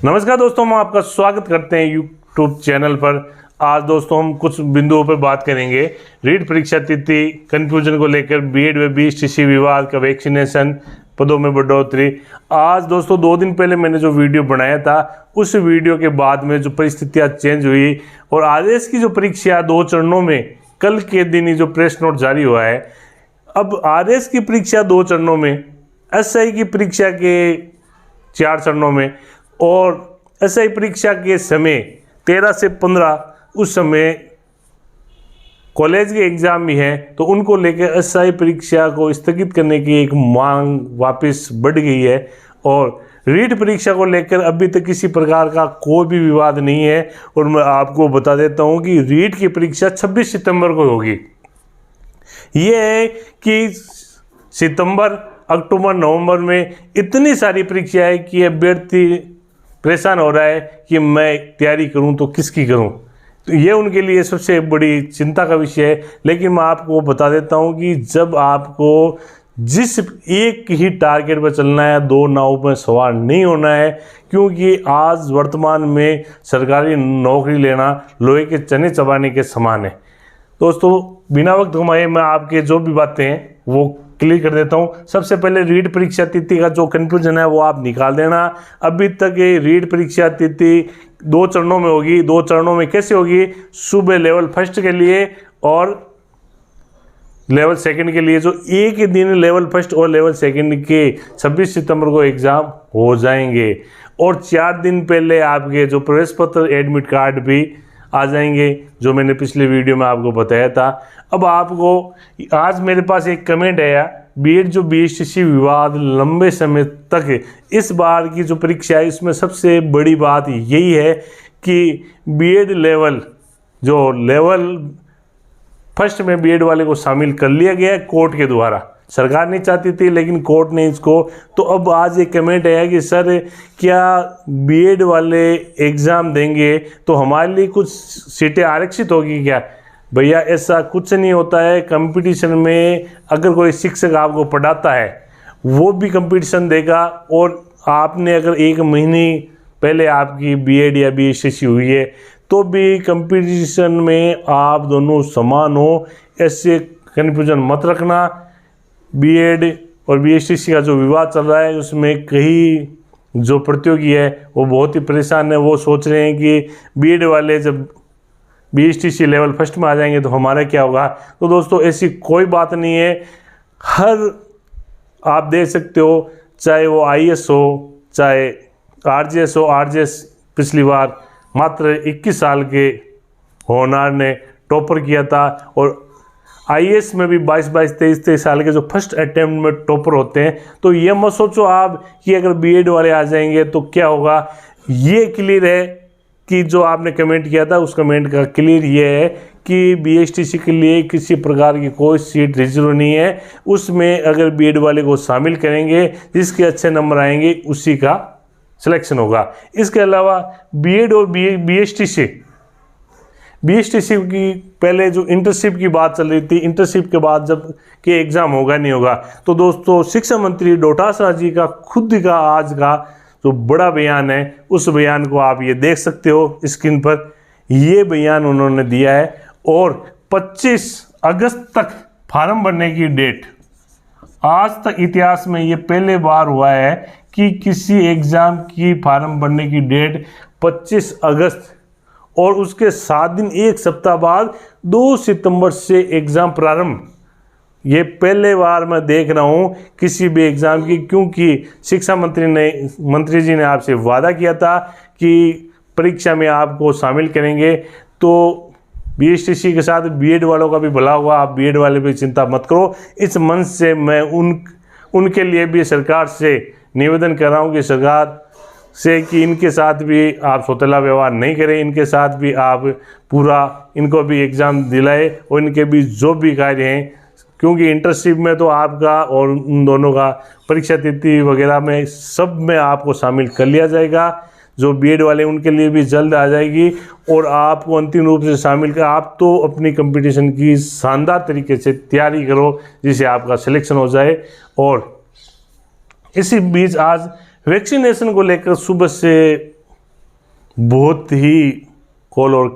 नमस्कार दोस्तों, हम आपका स्वागत करते हैं यूट्यूब चैनल पर। आज दोस्तों हम कुछ बिंदुओं पर बात करेंगे। रीट परीक्षा तिथि, कन्फ्यूजन को लेकर, बीएड व बीएसटीसी विवाद का, वैक्सीनेशन, पदों में बढ़ोतरी। आज दोस्तों 2 दिन पहले मैंने जो वीडियो बनाया था, उस वीडियो के बाद में जो परिस्थितियाँ चेंज हुई और आरएएस की जो परीक्षा 2 चरणों में, कल के दिन ही जो प्रेस नोट जारी हुआ है। अब आरएएस की परीक्षा 2 चरणों में, एसआई की परीक्षा के 4 चरणों में और एसआई परीक्षा के समय 13 से 15 उस समय कॉलेज के एग्ज़ाम भी हैं, तो उनको लेकर एसआई परीक्षा को स्थगित करने की एक मांग वापस बढ़ गई है। और रीट परीक्षा को लेकर अभी तक किसी प्रकार का कोई भी विवाद नहीं है। और मैं आपको बता देता हूं कि रीट की परीक्षा 26 सितंबर को होगी। ये है कि सितंबर, अक्टूबर, नवंबर में इतनी सारी परीक्षाएं कि अभ्यर्थी परेशान हो रहा है कि मैं तैयारी करूं तो किसकी करूं। तो ये उनके लिए सबसे बड़ी चिंता का विषय है। लेकिन मैं आपको बता देता हूं कि जब आपको जिस एक ही टारगेट पर चलना है, 2 नाव पर सवार नहीं होना है, क्योंकि आज वर्तमान में सरकारी नौकरी लेना लोहे के चने चबाने के समान है। दोस्तों बिना वक्त घुमाए मैं आपके जो भी बातें हैं वो क्लियर कर देता हूं। सबसे पहले रीट परीक्षा तिथि का जो कंफ्यूजन है वो आप निकाल देना। अभी तक ये रीट परीक्षा तिथि 2 चरणों में होगी। 2 चरणों में कैसे होगी? सुबह लेवल फर्स्ट के लिए और लेवल सेकंड के लिए, जो एक ही दिन लेवल फर्स्ट और लेवल सेकंड के 26 सितंबर को एग्ज़ाम हो जाएंगे। और 4 दिन पहले आपके जो प्रवेश पत्र, एडमिट कार्ड भी आ जाएंगे, जो मैंने पिछले वीडियो में आपको बताया था। अब आपको आज मेरे पास एक कमेंट आया, बीएड जो बीएसटीसी विवाद लंबे समय तक, इस बार की जो परीक्षा है इसमें सबसे बड़ी बात यही है कि बीएड लेवल, जो लेवल फर्स्ट में बीएड वाले को शामिल कर लिया गया कोर्ट के द्वारा। सरकार नहीं चाहती थी लेकिन कोर्ट ने इसको। तो अब आज एक कमेंट आया कि सर क्या बीएड वाले एग्ज़ाम देंगे तो हमारे लिए कुछ सीटें आरक्षित होगी क्या? भैया ऐसा कुछ नहीं होता है। कंपटीशन में अगर कोई शिक्षक आपको पढ़ाता है वो भी कंपटीशन देगा, और आपने अगर 1 महीने पहले आपकी बीएड या बीएसटीसी हुई है तो भी कंपटीशन में आप दोनों समान हो। ऐसे कन्फ्यूजन मत रखना। बीएड और बीएसटीसी का जो विवाद चल रहा है उसमें कई जो प्रतियोगी है वो बहुत ही परेशान है। वो सोच रहे हैं कि बीएड वाले जब बीएसटीसी लेवल फर्स्ट में आ जाएंगे तो हमारा क्या होगा। तो दोस्तों ऐसी कोई बात नहीं है। हर आप देख सकते हो, चाहे वो आईएएस हो, चाहे आरजेएस हो। आरजेएस पिछली बार मात्र 21 साल के होनहार ने टॉपर किया था, और आईएएस में भी 22-22, 23-23 साल के जो फर्स्ट अटेम्प्ट में टॉपर होते हैं। तो ये मत सोचो आप कि अगर बीएड वाले आ जाएंगे तो क्या होगा। ये क्लियर है कि जो आपने कमेंट किया था उस कमेंट का क्लियर ये है कि बीएसटीसी के लिए किसी प्रकार की कोई सीट रिजर्व नहीं है। उसमें अगर बीएड वाले को शामिल करेंगे, जिसके अच्छे नंबर आएंगे उसी का सिलेक्शन होगा। इसके अलावा बीएड और बीएसटीसी की पहले जो इंटर्नशिप की बात चल रही थी, इंटर्नशिप के बाद जब के एग्ज़ाम होगा नहीं होगा, तो दोस्तों शिक्षा मंत्री डोटासरा जी का खुद का आज का जो बड़ा बयान है, उस बयान को आप ये देख सकते हो स्क्रीन पर। ये बयान उन्होंने दिया है और 25 अगस्त तक फार्म भरने की डेट। आज तक इतिहास में ये पहले बार हुआ है कि किसी एग्ज़ाम की फार्म भरने की डेट 25 अगस्त और उसके 7 दिन 1 सप्ताह बाद 2 सितंबर से एग्ज़ाम प्रारंभ। ये पहले बार मैं देख रहा हूँ किसी भी एग्ज़ाम की, क्योंकि शिक्षा मंत्री जी ने आपसे वादा किया था कि परीक्षा में आपको शामिल करेंगे। तो बीएसटीसी के साथ बीएड वालों का भी भला होगा। आप बीएड वाले भी चिंता मत करो। इस मंच से मैं उनके लिए भी सरकार से निवेदन कर रहा हूँ कि सरकार से कि इनके साथ भी आप सौतेला व्यवहार नहीं करें। इनके साथ भी आप पूरा इनको भी एग्ज़ाम दिलाए और इनके भी जो भी कार्य हैं, क्योंकि इंटर्नशिप में तो आपका और उन दोनों का परीक्षा तिथि वगैरह में सब में आपको शामिल कर लिया जाएगा। जो बीएड वाले उनके लिए भी जल्द आ जाएगी और आपको अंतिम रूप से शामिल कर, आप तो अपनी कंपटीशन की शानदार तरीके से तैयारी करो जिससे आपका सिलेक्शन हो जाए। और इसी बीच आज वैक्सीनेशन को लेकर सुबह से बहुत ही कॉल और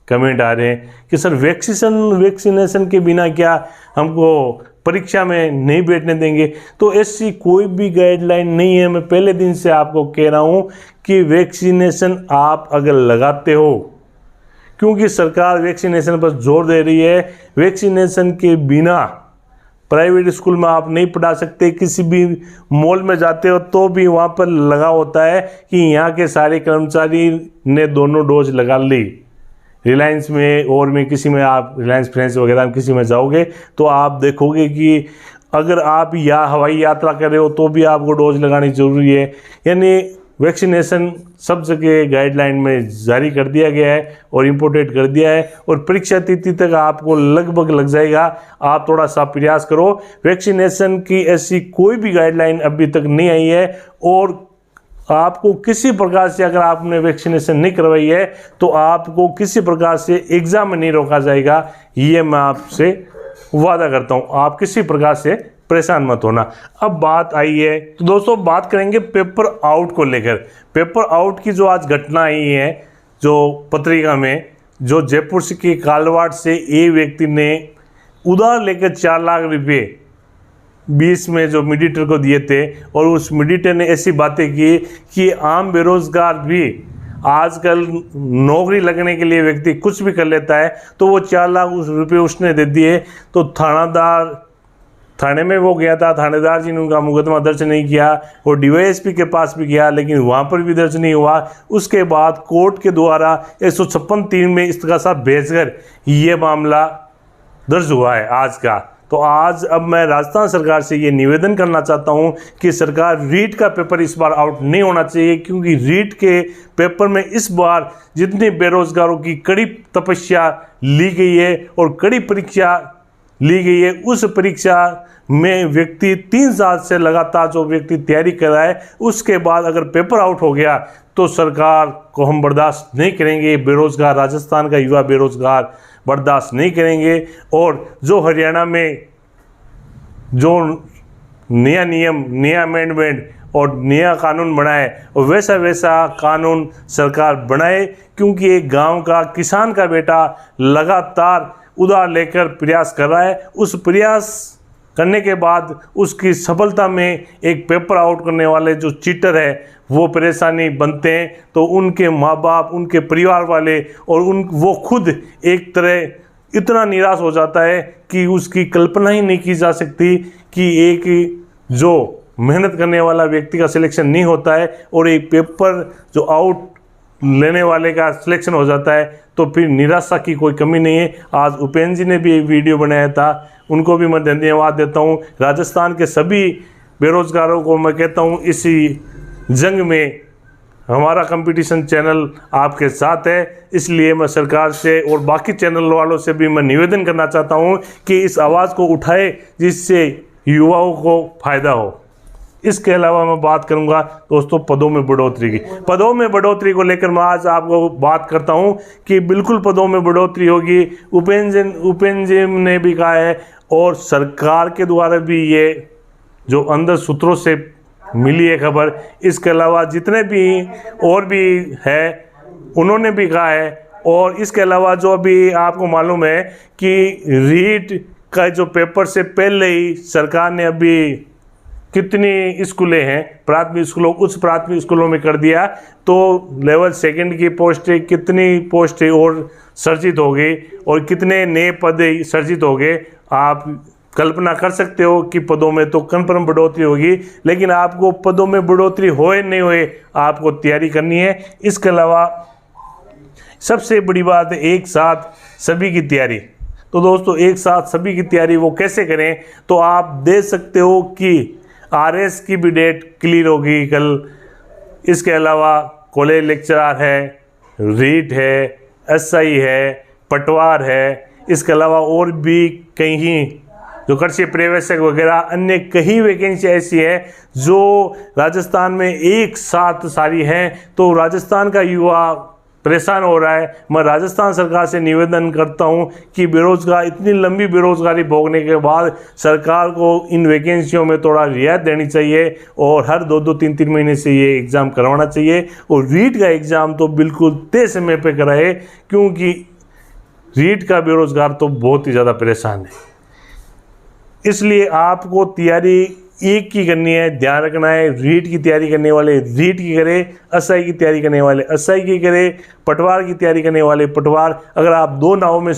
कमेंट आ रहे हैं कि सर वैक्सीनेशन के बिना क्या हमको परीक्षा में नहीं बैठने देंगे। तो ऐसी कोई भी गाइडलाइन नहीं है। मैं पहले दिन से आपको कह रहा हूँ कि वैक्सीनेशन आप अगर लगाते हो, क्योंकि सरकार वैक्सीनेशन पर जोर दे रही है, वैक्सीनेशन के बिना प्राइवेट स्कूल में आप नहीं पढ़ा सकते। किसी भी मॉल में जाते हो तो भी वहाँ पर लगा होता है कि यहाँ के सारे कर्मचारी ने दोनों डोज लगा ली। रिलायंस में और में किसी में, आप रिलायंस फ्रेंड्स वगैरह में किसी में जाओगे तो आप देखोगे कि अगर आप या हवाई यात्रा कर रहे हो तो भी आपको डोज लगानी जरूरी है। यानी वैक्सीनेशन सब जगह गाइडलाइन में जारी कर दिया गया है और इम्पोर्टेड कर दिया है, और परीक्षा तिथि तक आपको लगभग लग जाएगा। आप थोड़ा सा प्रयास करो। वैक्सीनेशन की ऐसी कोई भी गाइडलाइन अभी तक नहीं आई है, और आपको किसी प्रकार से अगर आपने वैक्सीनेशन नहीं करवाई है तो आपको किसी प्रकार से एग्जाम में नहीं रोका जाएगा। ये मैं आपसे वादा करता हूँ। आप किसी प्रकार से परेशान मत होना। अब बात आई है तो दोस्तों बात करेंगे पेपर आउट को लेकर। पेपर आउट की जो आज घटना आई है, जो पत्रिका में, जो जयपुर के कालवाड़ से एक व्यक्ति ने उधार लेकर 4 लाख रुपये 20 में जो मीडिएटर को दिए थे, और उस मीडिएटर ने ऐसी बातें की कि आम बेरोजगार भी आजकल नौकरी लगने के लिए व्यक्ति कुछ भी कर लेता है, तो वो 4 लाख रुपये उसने दे दिए। तो थाने में वो गया था, थानेदार जी ने उनका मुकदमा दर्ज नहीं किया, और डीवाईएसपी के पास भी गया लेकिन वहाँ पर भी दर्ज नहीं हुआ। उसके बाद कोर्ट के द्वारा 156(3) में इस्तगासा भेजकर ये मामला दर्ज हुआ है आज का। तो आज अब मैं राजस्थान सरकार से ये निवेदन करना चाहता हूँ कि सरकार रीट का पेपर इस बार आउट नहीं होना चाहिए, क्योंकि रीट के पेपर में इस बार जितने बेरोजगारों की कड़ी तपस्या ली गई है और कड़ी परीक्षा ली गई है, उस परीक्षा में व्यक्ति 3 साल से लगातार जो व्यक्ति तैयारी कर रहा है, उसके बाद अगर पेपर आउट हो गया तो सरकार को हम बर्दाश्त नहीं करेंगे। बेरोजगार राजस्थान का युवा बेरोजगार बर्दाश्त नहीं करेंगे। और जो हरियाणा में जो नया नियम, नया अमेंडमेंट और नया कानून बनाए, और वैसा कानून सरकार बनाए, क्योंकि एक गांव का किसान का बेटा लगातार उधार लेकर प्रयास कर रहा है। उस प्रयास करने के बाद उसकी सफलता में एक पेपर आउट करने वाले जो चीटर है वो परेशानी बनते हैं, तो उनके माँ बाप, उनके परिवार वाले और वो खुद एक तरह इतना निराश हो जाता है कि उसकी कल्पना ही नहीं की जा सकती कि एक जो मेहनत करने वाला व्यक्ति का सिलेक्शन नहीं होता है और एक पेपर जो आउट लेने वाले का सिलेक्शन हो जाता है, तो फिर निराशा की कोई कमी नहीं है। आज उपेंद्र जी ने भी एक वीडियो बनाया था, उनको भी मैं धन्यवाद देता हूँ। राजस्थान के सभी बेरोजगारों को मैं कहता हूँ, इसी जंग में हमारा कंपटीशन चैनल आपके साथ है। इसलिए मैं सरकार से और बाकी चैनल वालों से भी मैं निवेदन करना चाहता हूँ कि इस आवाज़ को उठाए, जिससे युवाओं को फ़ायदा हो। इसके अलावा मैं बात करूंगा दोस्तों पदों में बढ़ोतरी की। पदों में बढ़ोतरी को लेकर मैं आज आपको बात करता हूं कि बिल्कुल पदों में बढ़ोतरी होगी। उपेंद्र जी ने भी कहा है, और सरकार के द्वारा भी ये जो अंदर सूत्रों से मिली है खबर, इसके अलावा जितने भी और भी है उन्होंने भी कहा है। और इसके अलावा जो अभी आपको मालूम है कि रीट का जो पेपर से पहले ही सरकार ने अभी कितनी स्कूलें हैं, प्राथमिक स्कूलों, उच्च प्राथमिक स्कूलों में कर दिया, तो लेवल 2 की पोस्टें, कितनी पोस्टें और सर्जित हो गई और कितने नए पद सर्जित हो गए। आप कल्पना कर सकते हो कि पदों में तो कन्फर्म बढ़ोतरी होगी, लेकिन आपको पदों में बढ़ोतरी होए नहीं होए आपको तैयारी करनी है। इसके अलावा सबसे बड़ी बात है एक साथ सभी की तैयारी। तो दोस्तों एक साथ सभी की तैयारी वो कैसे करें, तो आप देख सकते हो कि RS की भी डेट क्लियर होगी कल। इसके अलावा कॉलेज लेक्चरर है, रीट है, SI है, पटवार है, इसके अलावा और भी कहीं जो कृषि पर्यवेक्षक वगैरह अन्य कई वैकेंसी ऐसी है जो राजस्थान में एक साथ सारी हैं। तो राजस्थान का युवा परेशान हो रहा है। मैं राजस्थान सरकार से निवेदन करता हूं कि बेरोजगार, इतनी लंबी बेरोजगारी भोगने के बाद सरकार को इन वैकेंसियों में थोड़ा रियायत देनी चाहिए और हर 2-2, 3-3 महीने से ये एग्ज़ाम करवाना चाहिए। और रीट का एग्ज़ाम तो बिल्कुल तय समय पे कराए, क्योंकि रीट का बेरोजगार तो बहुत ही ज़्यादा परेशान है। इसलिए आपको तैयारी एक की करनी है, ध्यान रखना है। रीट की तैयारी करने वाले रीट की करें, एसआई की तैयारी करने वाले एसआई की करें, पटवार की तैयारी करने वाले पटवार। अगर आप 2 नावों में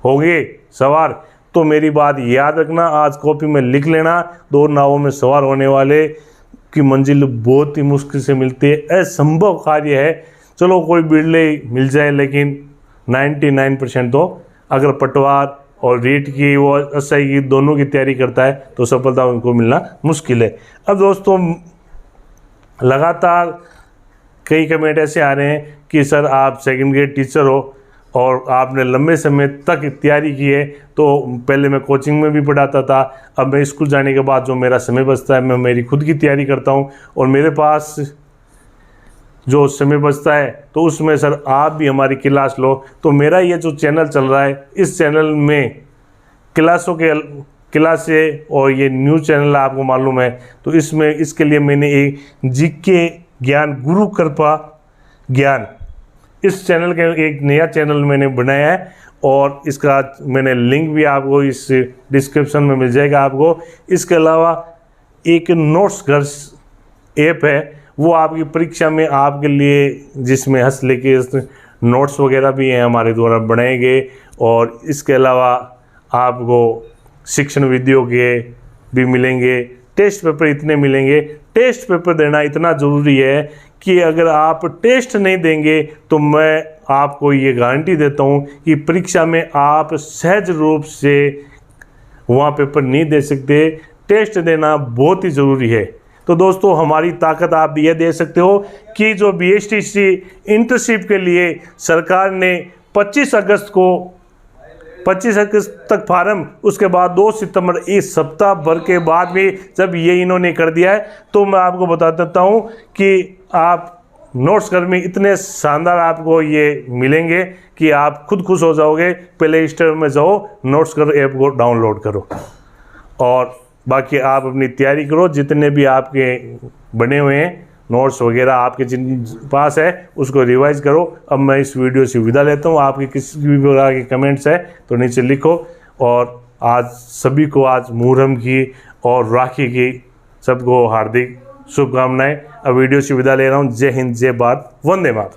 होंगे सवार तो मेरी बात याद रखना, आज कॉपी में लिख लेना, 2 नावों में सवार होने वाले की मंजिल बहुत ही मुश्किल से मिलती है, असंभव कार्य है। चलो कोई बिरले मिल जाए, लेकिन 99% तो अगर पटवार और रीट की वो एसआई की दोनों की तैयारी करता है तो सफलता उनको मिलना मुश्किल है। अब दोस्तों लगातार कई कमेंट ऐसे आ रहे हैं कि सर आप सेकंड ग्रेड टीचर हो और आपने लंबे समय तक तैयारी की है, तो पहले मैं कोचिंग में भी पढ़ाता था, अब मैं स्कूल जाने के बाद जो मेरा समय बचता है मैं मेरी खुद की तैयारी करता हूँ और मेरे पास जो समय बचता है तो उसमें सर आप भी हमारी क्लास लो। तो मेरा ये जो चैनल चल रहा है, इस चैनल में क्लासें और ये न्यूज़ चैनल आपको मालूम है, तो इसके लिए मैंने एक जीके ज्ञान गुरु कृपा ज्ञान इस चैनल का एक नया चैनल मैंने बनाया है और इसका मैंने लिंक भी आपको इस डिस्क्रिप्शन में मिल जाएगा आपको। इसके अलावा एक नोट्स घर ऐप है, वो आपकी परीक्षा में आपके लिए, जिसमें हंस लेके नोट्स वगैरह भी हैं हमारे द्वारा बनाए गए। और इसके अलावा आपको शिक्षण वीडियो के भी मिलेंगे, टेस्ट पेपर इतने मिलेंगे। टेस्ट पेपर देना इतना ज़रूरी है कि अगर आप टेस्ट नहीं देंगे तो मैं आपको ये गारंटी देता हूँ कि परीक्षा में आप सहज रूप से वहाँ पेपर नहीं दे सकते। टेस्ट देना बहुत ही ज़रूरी है। तो दोस्तों हमारी ताकत आप ये दे सकते हो कि जो BSTC इंटर्नशिप के लिए सरकार ने 25 अगस्त तक फार्म, उसके बाद 2 सितंबर, इस सप्ताह भर के बाद भी जब ये इन्होंने कर दिया है, तो मैं आपको बता देता हूँ कि आप नोट्स घर में इतने शानदार आपको ये मिलेंगे कि आप खुद खुश हो जाओगे। प्ले स्टोर में जाओ, नोट्स घर ऐप को डाउनलोड करो और बाकी आप अपनी तैयारी करो। जितने भी आपके बने हुए हैं नोट्स वगैरह आपके जिन पास है उसको रिवाइज करो। अब मैं इस वीडियो से विदा लेता हूँ। आपके किसी भी प्रकार के कमेंट्स है तो नीचे लिखो। और आज सभी को आज मुहर्रम की और राखी की सबको हार्दिक शुभकामनाएं। अब वीडियो से विदा ले रहा हूँ। जय हिंद, जय भारत, वंदे मातरम।